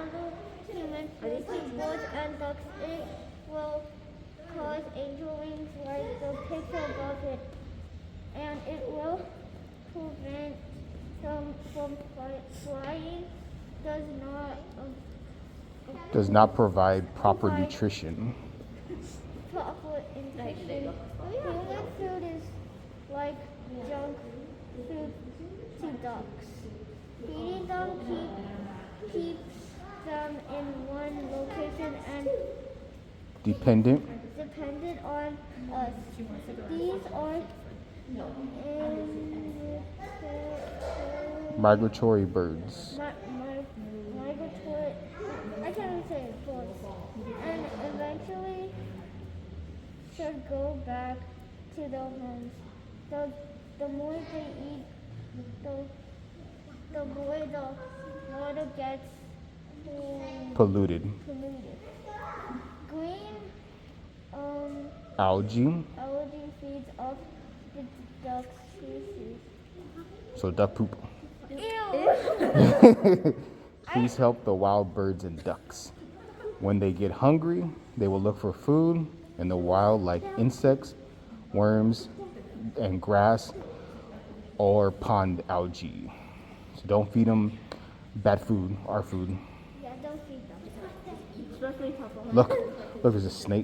handle human food to birds and ducks, it will cause angel wings like the picture above it, and it will prevent them from flying. Does not provide proper Provide nutrition. proper nutrition. Human food is like junk food to ducks. Feeding them keeps them in one location and Dependent on us. These are migratory birds. migratory. I can't even say it. Birds, and eventually should go back to their homes. The more they eat, the more the water gets Polluted. Green Algae. algae feeds off the duck species. So duck poop. Ew! Please help the wild birds and ducks. When they get hungry, they will look for food in the wild like insects, worms, and grass or pond algae. So don't feed them bad food, our food. Yeah, don't feed them. Look, there's a snake.